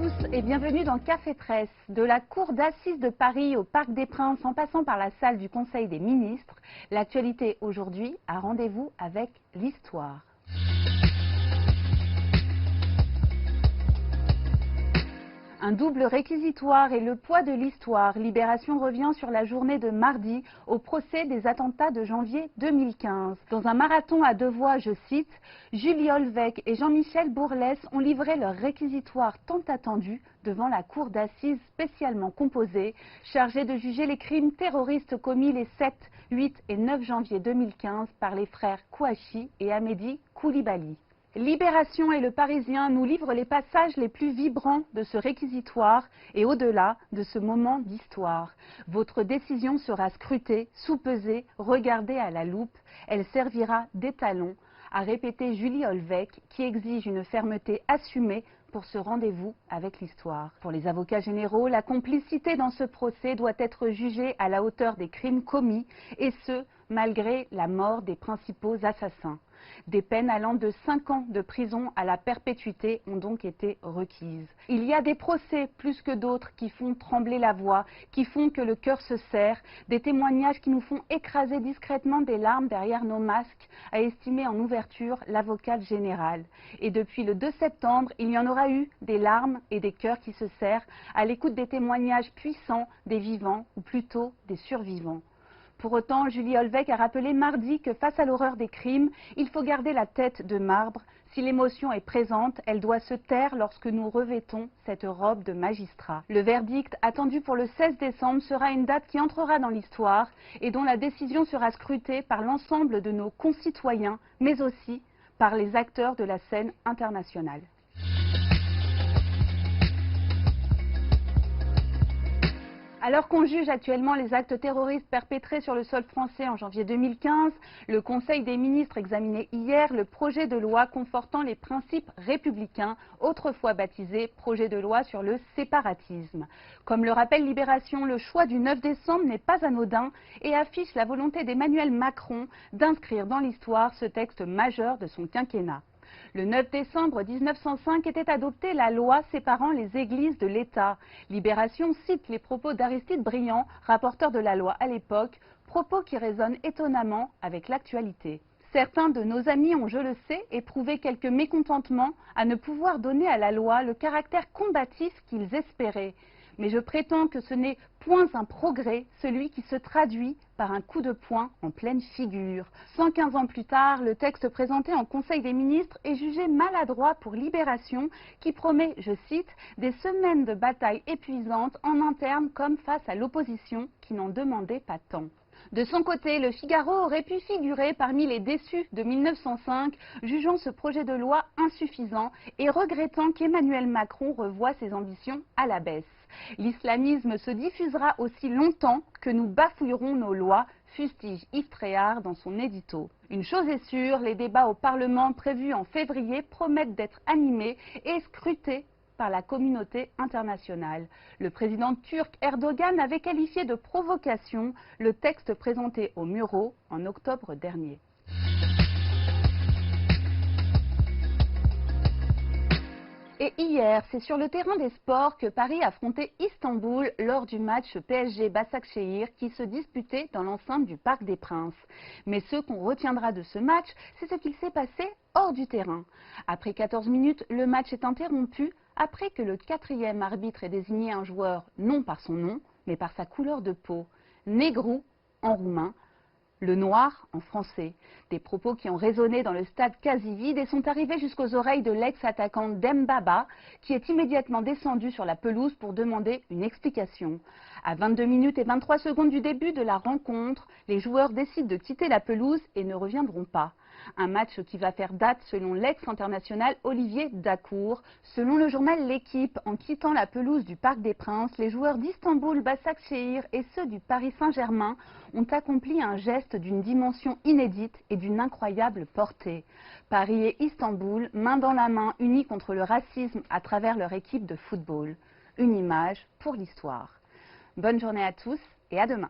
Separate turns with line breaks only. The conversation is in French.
tous et bienvenue dans Café Presse. De la cour d'assises de Paris au Parc des Princes en passant par la salle du Conseil des ministres, l'actualité aujourd'hui a rendez-vous avec l'histoire. Un double réquisitoire et le poids de l'histoire. Libération revient sur la journée de mardi au procès des attentats de janvier 2015. Dans un marathon à deux voix, je cite, Julie Olvec et Jean-Michel Bourlès ont livré leur réquisitoire tant attendu devant la cour d'assises spécialement composée, chargée de juger les crimes terroristes commis les 7, 8 et 9 janvier 2015 par les frères Kouachi et Amédi Koulibaly. Libération et Le Parisien nous livrent les passages les plus vibrants de ce réquisitoire et au-delà de ce moment d'histoire. Votre décision sera scrutée, soupesée, regardée à la loupe. Elle servira d'étalon, a répété Julie Olvec, qui exige une fermeté assumée pour ce rendez-vous avec l'histoire. Pour les avocats généraux, la complicité dans ce procès doit être jugée à la hauteur des crimes commis, et ce, malgré la mort des principaux assassins. Des peines allant de 5 ans de prison à la perpétuité ont donc été requises. Il y a des procès plus que d'autres qui font trembler la voix, qui font que le cœur se serre, des témoignages qui nous font écraser discrètement des larmes derrière nos masques, a estimé en ouverture l'avocate générale. Et depuis le 2 septembre, il y en aura eu des larmes et des cœurs qui se serrent à l'écoute des témoignages puissants des vivants, ou plutôt des survivants. Pour autant, Julie Olvec a rappelé mardi que face à l'horreur des crimes, il faut garder la tête de marbre. Si l'émotion est présente, elle doit se taire lorsque nous revêtons cette robe de magistrat. Le verdict, attendu pour le 16 décembre, sera une date qui entrera dans l'histoire et dont la décision sera scrutée par l'ensemble de nos concitoyens, mais aussi par les acteurs de la scène internationale. Alors qu'on juge actuellement les actes terroristes perpétrés sur le sol français en janvier 2015, le Conseil des ministres examinait hier le projet de loi confortant les principes républicains, autrefois baptisé projet de loi sur le séparatisme. Comme le rappelle Libération, le choix du 9 décembre n'est pas anodin et affiche la volonté d'Emmanuel Macron d'inscrire dans l'histoire ce texte majeur de son quinquennat. Le 9 décembre 1905 était adoptée la loi séparant les églises de l'État. Libération cite les propos d'Aristide Briand, rapporteur de la loi à l'époque, propos qui résonnent étonnamment avec l'actualité. Certains de nos amis ont, je le sais, éprouvé quelques mécontentements à ne pouvoir donner à la loi le caractère combatif qu'ils espéraient. Mais je prétends que ce n'est point un progrès, celui qui se traduit par un coup de poing en pleine figure. 115 ans plus tard, le texte présenté en Conseil des ministres est jugé maladroit pour Libération, qui promet, je cite, des semaines de bataille épuisantes en interne comme face à l'opposition qui n'en demandait pas tant. De son côté, le Figaro aurait pu figurer parmi les déçus de 1905, jugeant ce projet de loi insuffisant et regrettant qu'Emmanuel Macron revoie ses ambitions à la baisse. L'islamisme se diffusera aussi longtemps que nous bafouillerons nos lois, fustige Yves Tréhard dans son édito. Une chose est sûre, les débats au Parlement prévus en février promettent d'être animés et scrutés par la communauté internationale. Le président turc Erdogan avait qualifié de provocation le texte présenté aux Mureaux en octobre dernier. Et hier, c'est sur le terrain des sports que Paris affrontait Istanbul lors du match PSG-Başakşehir qui se disputait dans l'enceinte du Parc des Princes. Mais ce qu'on retiendra de ce match, c'est ce qu'il s'est passé hors du terrain. Après 14 minutes, le match est interrompu après que le 4e arbitre ait désigné un joueur non par son nom, mais par sa couleur de peau, Negru en roumain, le noir en français. Des propos qui ont résonné dans le stade quasi vide et sont arrivés jusqu'aux oreilles de l'ex-attaquant Dembaba, qui est immédiatement descendu sur la pelouse pour demander une explication. À 22 minutes et 23 secondes du début de la rencontre, les joueurs décident de quitter la pelouse et ne reviendront pas. Un match qui va faire date selon l'ex-international Olivier Dacour. Selon le journal L'Équipe, en quittant la pelouse du Parc des Princes, les joueurs d'Istanbul, Başakşehir et ceux du Paris Saint-Germain ont accompli un geste d'une dimension inédite et d'une incroyable portée. Paris et Istanbul, main dans la main, unis contre le racisme à travers leur équipe de football. Une image pour l'histoire. Bonne journée à tous et à demain.